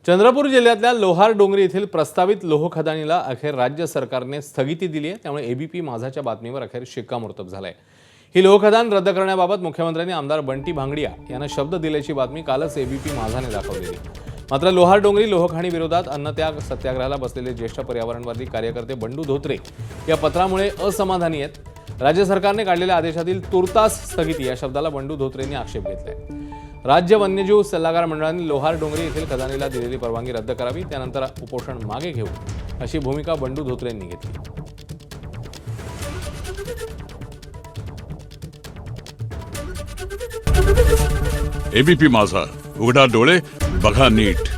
चंद्रपूर जिल्ह्यातल्या लोहार डोंगरी येथील प्रस्तावित लोह खदानीला अखेर राज्य सरकारने स्थगिती दिली आहे। त्यामुळे एबीपी माझाच्या बातमीवर अखेर शिक्कामोर्तब झालंय। ही लोह खदान रद्द करण्याबाबत मुख्यमंत्र्यांनी आमदार बंटी भांगडिया यांना शब्द दिल्याची बातमी कालच एबीपी माझाने दाखवलेली। मात्र लोहार डोंगरी लोहखाणी विरोधात अन्नत्याग सत्याग्रहाला बसलेले ज्येष्ठ पर्यावरणवादी कार्यकर्ते बंडू धोत्रे या पत्रामुळे असमाधानी आहेत। राज्य सरकारने काढलेल्या आदेशातील तुर्तास स्थगिती या शब्दाला बंडू धोत्रेंनी आक्षेप घेतलाय। राज्य वन्यजीव सल्लागार मंडळाने लोहार डोंगरी येथील खदानीला दिलेली परवानगी रद्द करावी, त्यानंतर उपोषण मागे घेऊ अशी भूमिका बंडू धोत्रेंनी घेतली। एबीपी माझा, उघडा डोळे बघा नीट।